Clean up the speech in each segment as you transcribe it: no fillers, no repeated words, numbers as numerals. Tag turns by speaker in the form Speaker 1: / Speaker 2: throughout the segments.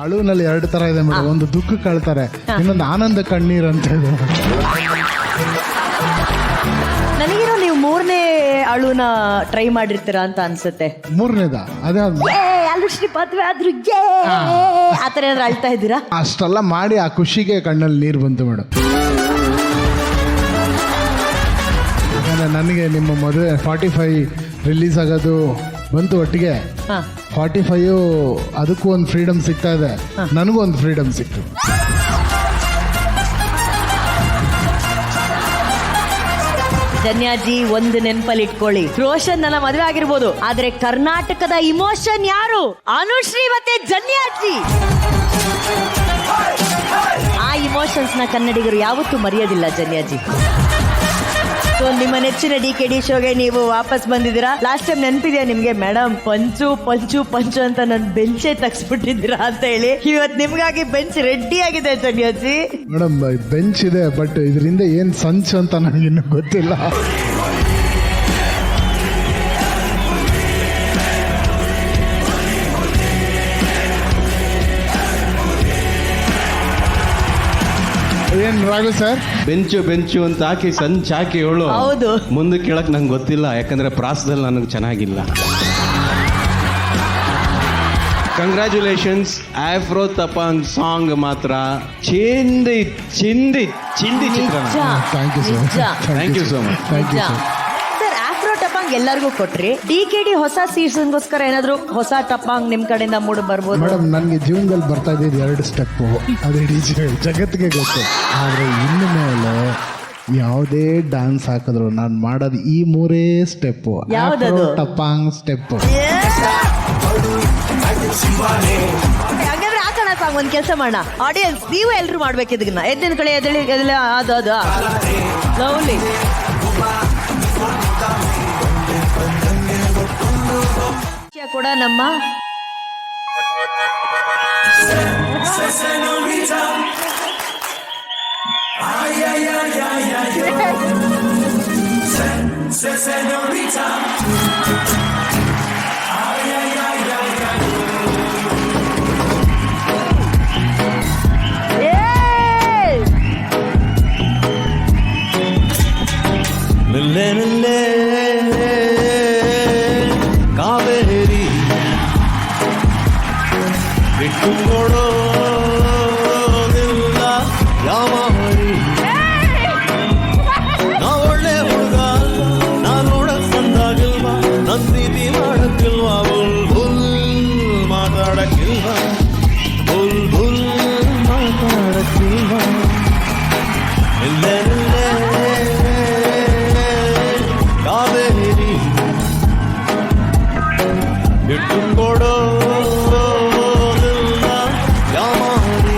Speaker 1: ಅಳುವಿನಲ್ಲಿ 2 ತರ ಇದೆ ಮೇಡಮ್. ಒಂದು ದುಃಖಕ್ಕೆ ಅಳ್ತಾರೆ, ಇನ್ನೊಂದು ಆನಂದ ಕಣ್ಣೀರ್ ಅಂತ ಇದೆ.
Speaker 2: ನನಗೇನೋ ನೀವು 3ನೇ ಅಳುನ ಟ್ರೈ ಮಾಡಿರ್ತೀರಾ ಅಂತ ಅನ್ಸುತ್ತೆ.
Speaker 1: 3ನೇದ ಅದೇ
Speaker 2: ಅನುಶ್ರೀ ಮದ್ವೆ ಆದ್ರೂ ಆತರ ಏನಾದ್ರು ಅಳ್ತಾ ಇದ್ದೀರಾ?
Speaker 1: ಅಷ್ಟೆಲ್ಲ ಮಾಡಿ ಆ ಖುಷಿಗೆ ಕಣ್ಣಲ್ಲಿ ನೀರು ಬಂತು ಮೇಡಮ್. ನನಗೆ ನಿಮ್ಮ ಮದುವೆ 45 ರಿಲೀಸ್ ಆಗೋದು ಬಂತು ಒಟ್ಟಿಗೆ. 45 ಅದಕ್ಕೂ ಒಂದು ಫ್ರೀಡಮ್ ಸಿಗ್ತಾ ಇದೆ, ನನಗೂ ಒಂದು ಫ್ರೀಡಮ್ ಸಿಕ್ತು.
Speaker 2: ಜನ್ಯಾಜಿ, ಒಂದು ನೆನಪಲ್ಲಿ ಇಟ್ಕೊಳ್ಳಿ, ರೋಷನ್ ನನ್ನ ಮದುವೆ ಆಗಿರ್ಬೋದು, ಆದ್ರೆ ಕರ್ನಾಟಕದ ಇಮೋಷನ್ ಯಾರು? ಅನುಶ್ರೀ ಮತ್ತೆ ಜನ್ಯಾಜಿ. ಆ ಇಮೋಷನ್ಸ್ ನ ಕನ್ನಡಿಗರು ಯಾವತ್ತೂ ಮರೆಯೋದಿಲ್ಲ ಜನ್ಯಾಜಿ. ಸೊ ನಿಮ್ಮ ನೆಚ್ಚಿನ DKD ಶೋಗೆ ನೀವು ವಾಪಸ್ ಬಂದಿದ್ದೀರಾ. ಲಾಸ್ಟ್ ಟೈಮ್ ನೆನಪಿದೆಯಾ ನಿಮ್ಗೆ ಮೇಡಮ್, ಪಂಚು ಪಂಚು ಪಂಚು ಅಂತ ನನ್ನ ಬೆಂಚೇ ತಗ್ಸ್ಬಿಟ್ಟಿದ್ದೀರಾ ಅಂತ ಹೇಳಿ. ಇವತ್ತು ನಿಮ್ಗಾಗಿ ಬೆಂಚ್ ರೆಡಿ ಆಗಿದೆ ಜನ್ಯಾಜಿ.
Speaker 1: ಮೇಡಮ್ ಬೆಂಚ್ ಇದೆ, ಬಟ್ ಇದರಿಂದ ಏನ್ ಸಂಚು ಅಂತ ನನಗಿನ್ನೂ ಗೊತ್ತಿಲ್ಲ. ಏನ್ ರಾಘು ಸರ್?
Speaker 3: ಬೆಂಚು ಅಂತ ಹಾಕಿ ಸಂಚ್ ಹಾಕಿ ಹೇಳು.
Speaker 2: ಹೌದು,
Speaker 3: ಮುಂದೆ ಕೇಳಕ್ ನಂಗೆ ಗೊತ್ತಿಲ್ಲ, ಯಾಕಂದ್ರೆ ಪ್ರಾಸದಲ್ಲಿ ನನಗೆ ಚೆನ್ನಾಗಿಲ್ಲ. ಕಂಗ್ರ್ಯಾಚುಲೇಷನ್ಸ್. ಆಫ್ರೋ ತಪಾಂಗ್ ಸಾಂಗ್ ಮಾತ್ರ ಚಿಂದಿ ಚಿಂದಿ ಚಿಂದಿ ಚಿತ್ರಣ.
Speaker 1: Thank you sir,
Speaker 3: thank you so much.
Speaker 1: Thank you sir.
Speaker 2: Sir ಆಫ್ರೋ ಟಪಾಂಗ್ ಎಲ್ಲರಿಗೂ ಕೊಟ್ರಿ. DKD ಹೊಸ ಸೀಸನ್ಗೋಸ್ಕರ ಏನಾದ್ರು ಹೊಸ ಟಪಾಂಗ್ ನಿಮ್ ಕಡೆಯಿಂದ ಮೂಡ್ ಬರ್ಬೋದು?
Speaker 1: ಮೇಡಮ್ ನನಗೆ ಜೀವನದಲ್ಲಿ ಬರ್ತಾ ಇದ್ದಿದ್ದು 2 ಸ್ಟೆಪ್ಪು, ಅದು ಇಡೀ ಜಗತ್ತಿಗೆ ಗೊತ್ತು. ಆದರೆ ಇನ್ನು ಮೇಲೆ ಯಾವುದೇ ಡ್ಯಾನ್ಸ್ ಹಾಕಿದ್ರು ನಾನು ಮಾಡೋದು ಈ 3 ಸ್ಟೆಪ್ಪು.
Speaker 2: ಯಾವ್ದದು?
Speaker 1: ಟಪಾಂಗ್ ಸ್ಟೆಪ್ಪು.
Speaker 2: ಹಾಗಾದ್ರೆ ಹಾಕೋಣ ಸಾಂಗ್. ಒಂದ್ ಕೆಲಸ ಮಾಡೋಣ, ಆಡಿಯನ್ಸ್ ನೀವು ಎಲ್ರು ಮಾಡ್ಬೇಕು ಇದನ್ನ. ಎದ್ದಿನ ಕಡೆ ಎದಳಿ ಎದಳ ಅದು ಲವ್ಲಿ. ಕೂಡ ನಮ್ಮ
Speaker 3: ಕಾವೇರಿ ಬಿಟ್ಟುಕೊಡೋ ಯಾವ ಹರಿ. ನಾ ಒಳ್ಳೆ ಹುಡುಗ, ನಾ ನೋಡಕ್ ಬಂದಾಗಿಲ್ವಾ, ನನ್ ಪ್ರೀತಿ ಮಾಡಕ್ಕಿಲ್ವಾ, ಬುಲ್ ಮಾತಾಡಕ್ಕಿಲ್ವಾ, ಬುಲ್ ಮಾತಾಡಕ್ಕಿಲ್ವಾ. ಇಲ್ಲೇ ಕಾವೇರಿ ಬಿಟ್ಟುಕೊಡೋ ಯಾಮಾರಿ.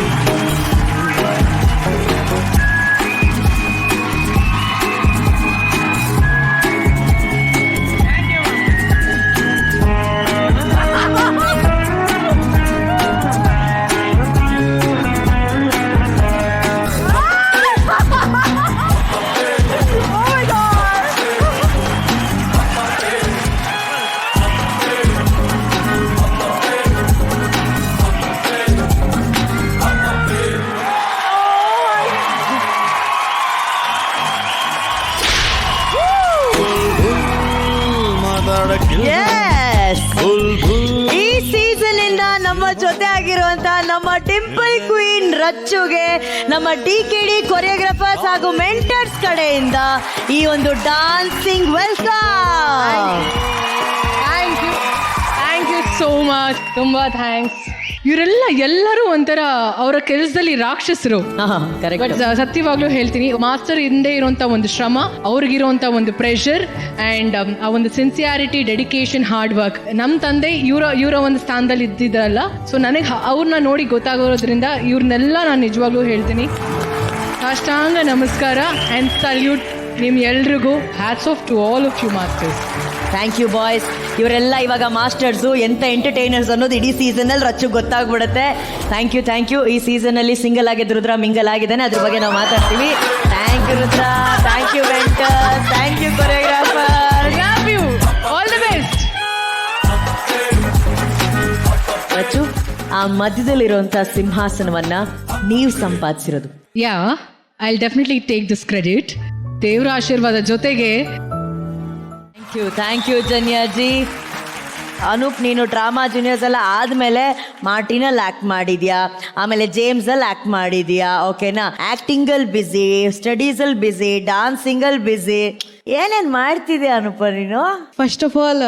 Speaker 2: ಈ ಸೀಸನ್ ಇಂದ ನಮ್ಮ ಜೊತೆ ಆಗಿರುವಂತ ನಮ್ಮ ಡಿಂಪಲ್ ಕ್ವೀನ್ ರಚ್ಚುಗೆ ನಮ್ಮ DKD ಕೊರಿಯೋಗ್ರಾಫರ್ಸ್ ಹಾಗೂ ಮೆಂಟರ್ಸ್ ಕಡೆಯಿಂದ ಈ ಒಂದು dancing welcome.
Speaker 4: Thank you so much. ತುಂಬಾ ಥ್ಯಾಂಕ್ಸ್. ಇವರೆಲ್ಲ ಎಲ್ಲರೂ ಒಂಥರ ಅವರ ಕೆಲಸದಲ್ಲಿ ರಾಕ್ಷಸರು. ಬಟ್ ಸತ್ಯವಾಗ್ಲೂ ಹೇಳ್ತೀನಿ, ಮಾಸ್ಟರ್ ಹಿಂದೆ ಇರುವಂತ ಒಂದು ಶ್ರಮ, ಅವ್ರಿಗಿರುವಂತ ಒಂದು ಪ್ರೆಷರ್ ಅಂಡ್ ಆ ಒಂದು ಸಿನ್ಸಿಯಾರಿಟಿ, ಡೆಡಿಕೇಶನ್, ಹಾರ್ಡ್ ವರ್ಕ್. ನಮ್ಮ ತಂದೆ ಇವರ ಒಂದು ಸ್ಥಾನದಲ್ಲಿ ಇದ್ದಿದ್ದಲ್ಲ. ಸೊ ನನಗೆ ಅವ್ರನ್ನ ನೋಡಿ ಗೊತ್ತಾಗೋದ್ರಿಂದ ಇವ್ರನ್ನೆಲ್ಲ ನಾನು ನಿಜವಾಗ್ಲೂ ಹೇಳ್ತೀನಿ ಸಾಷ್ಟಾಂಗ ನಮಸ್ಕಾರ ಅಂಡ್ ಸಲ್ಯೂಟ್ ನಿಮ್ ಎಲ್ರಿಗೂ. Hats off to all of you masters.
Speaker 2: Thank you boys. ಇವರೆಲ್ಲ ಇವಾಗ ಮಾಸ್ಟರ್ಸು, ಎಂತ ಎಂಟರ್ಟೈನರ್ಸ್ ಅನ್ನೋದು ಇಡೀ ಸೀಸನಲ್ಲಿ ರಚ್ಚು ಗೊತ್ತಾಗ್ಬಿಡುತ್ತೆ. Thank you. ಈ ಸೀಸನಲ್ಲಿ ಸಿಂಗಲ್ ಆಗಿದ್ದು ರುದ್ರ ಮಿಂಗಲ್ ಆಗಿದ್ದಾನೆ, ಅದ್ರ ಬಗ್ಗೆ ನಾವು ಮಾತಾಡ್ತೀವಿ. Thank you Rudra, thank you Venkar, thank you choreographer.
Speaker 4: Love you, all the best.
Speaker 2: Rachu, ಆ ಆ ಮಧ್ಯದಲ್ಲಿರುವಂತ ಸಿಂಹಾಸನವನ್ನ ನೀವು ಸಂಪಾದಿಸಿರೋದು.
Speaker 4: Yeah, I definitely take this credit. ದೇವರ ಆಶೀರ್ವಾದ ಜೊತೆಗೆ
Speaker 2: ಥ್ಯಾಂಕ್ ಯು ಜನ್ಯಾಜಿ. ಅನೂಪ್, ನೀನು ಡ್ರಾಮಾ ಜೂನಿಯರ್ಸ್ ಎಲ್ಲ ಆದಮೇಲೆ ಮಾರ್ಟಿನಲ್ಲಿ ಆ್ಯಕ್ಟ್ ಮಾಡಿದ್ಯಾ, ಆಮೇಲೆ ಜೇಮ್ಸಲ್ಲಿ ಆ್ಯಕ್ಟ್ ಮಾಡಿದ್ಯಾ, ಓಕೆನಾ? ಆ್ಯಕ್ಟಿಂಗಲ್ಲಿ ಬ್ಯುಸಿ, ಸ್ಟಡೀಸಲ್ಲಿ ಬ್ಯುಸಿ, ಡಾನ್ಸಿಂಗಲ್ಲಿ ಬ್ಯುಸಿ, ಏನೇನು ಮಾಡ್ತಿದ್ಯಾ ಅನೂಪ ನೀನು?
Speaker 5: ಫಸ್ಟ್ ಆಫ್ ಆಲ್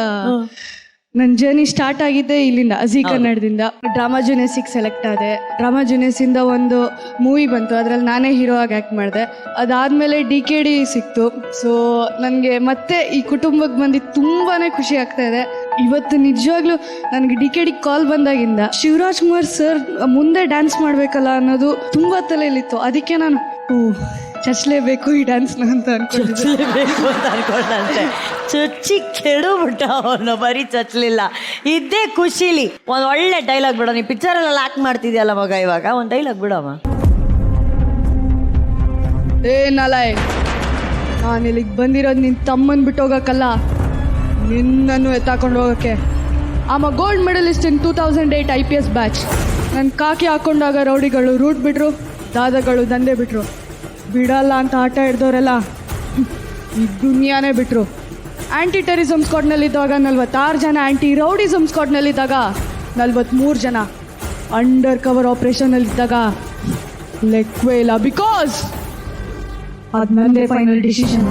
Speaker 5: ನನ್ನ ಜರ್ನಿ ಸ್ಟಾರ್ಟ್ ಆಗಿದ್ದೆ ಇಲ್ಲಿಂದ, ಅಜಿ ಕನ್ನಡದಿಂದ. ಡ್ರಾಮಾ ಜೂನಿಯರ್ಸಿಗೆ ಸೆಲೆಕ್ಟ್ ಆದೆ. ಡ್ರಾಮಾ ಜೂನಿಯರ್ಸಿಂದ ಒಂದು ಮೂವಿ ಬಂತು, ಅದರಲ್ಲಿ ನಾನೇ ಹೀರೋ ಆಗಿ ಆ್ಯಕ್ಟ್ ಮಾಡಿದೆ. ಅದಾದಮೇಲೆ DKD ಸಿಕ್ತು. ಸೊ ನನಗೆ ಮತ್ತೆ ಈ ಕುಟುಂಬಕ್ಕೆ ಬಂದಿದ್ದು ತುಂಬಾ ಖುಷಿ ಆಗ್ತಾ ಇದೆ. ಇವತ್ತು ನಿಜವಾಗ್ಲೂ ನನಗೆ DKD ಕಾಲ್ ಬಂದಾಗಿಂದ ಶಿವರಾಜ್ ಕುಮಾರ್ ಸರ್ ಮುಂದೆ ಡ್ಯಾನ್ಸ್ ಮಾಡಬೇಕಲ್ಲ ಅನ್ನೋದು ತುಂಬ ತಲೆಯಲ್ಲಿತ್ತು. ಅದಕ್ಕೆ ನಾನು ಚಚ್ಚಲೇಬೇಕು ಈ ಡ್ಯಾನ್ಸ್ನ ಅಂತ
Speaker 2: ಅನ್ಕೊಂಡೆ. ಚುಚ್ಚಿ ಕೆಡುಬಿಟ್ಟ ಅವನು, ಬರೀ ಚಚ್ಚಲಿಲ್ಲ, ಇದ್ದೇ ಖುಷಿಲಿ. ಒಂದು ಒಳ್ಳೆ ಡೈಲಾಗ್ ಬಿಡೋ, ನೀ ಪಿಕ್ಚರಲ್ಲೆಲ್ಲ ಆ್ಯಕ್ಟ್ ಮಾಡ್ತಿದ್ಯಲ್ಲ ಮಗ, ಇವಾಗ ಒಂದು ಡೈಲಾಗ್ ಬಿಡಮ್ಮ.
Speaker 5: ಏ ನಾಲಾಯ್, ನಾನು ಇಲ್ಲಿಗೆ ಬಂದಿರೋದು ನಿನ್ನ ತಮ್ಮನ್ ಬಿಟ್ಟು ಹೋಗಕ್ಕಲ್ಲ, ನಿನ್ನನ್ನು ಎತ್ತಾಕೊಂಡು ಹೋಗೋಕ್ಕೆ. ಆಮ ಗೋಲ್ಡ್ ಮೆಡಲಿಸ್ಟ್ ಇನ್ 2008 IPS ಬ್ಯಾಚ್. ನನ್ನ ಕಾಕಿ ಹಾಕೊಂಡಾಗ ರೌಡಿಗಳು ರೂಟ್ ಬಿಟ್ರು, ದಾದಾಗಳು ದಂಧೆ ಬಿಟ್ರು. ಬಿಡಲ್ಲ ಅಂತ ಆಟ ಹಿಡ್ದವರೆಲ್ಲ ಈ ದುನಿಯಾನೇ ಬಿಟ್ರು. ಆ್ಯಂಟಿ ಟೆರರಿಸಮ್ ಸ್ಕ್ವಾಡ್ನಲ್ಲಿದ್ದಾಗ 46 ಜನ, ಆ್ಯಂಟಿ ರೌಡಿಸಮ್ ಸ್ಕ್ವಾಡ್ನಲ್ಲಿದ್ದಾಗ 43 ಜನ, ಅಂಡರ್ ಕವರ್ ಆಪ್ರೇಷನಲ್ಲಿದ್ದಾಗ ಲೆಕ್ಕವೇ ಇಲ್ಲ. ಬಿಕಾಸ್ ಅದು ನನ್ನದೇ ಫೈನಲ್ ಡಿಸಿಷನ್.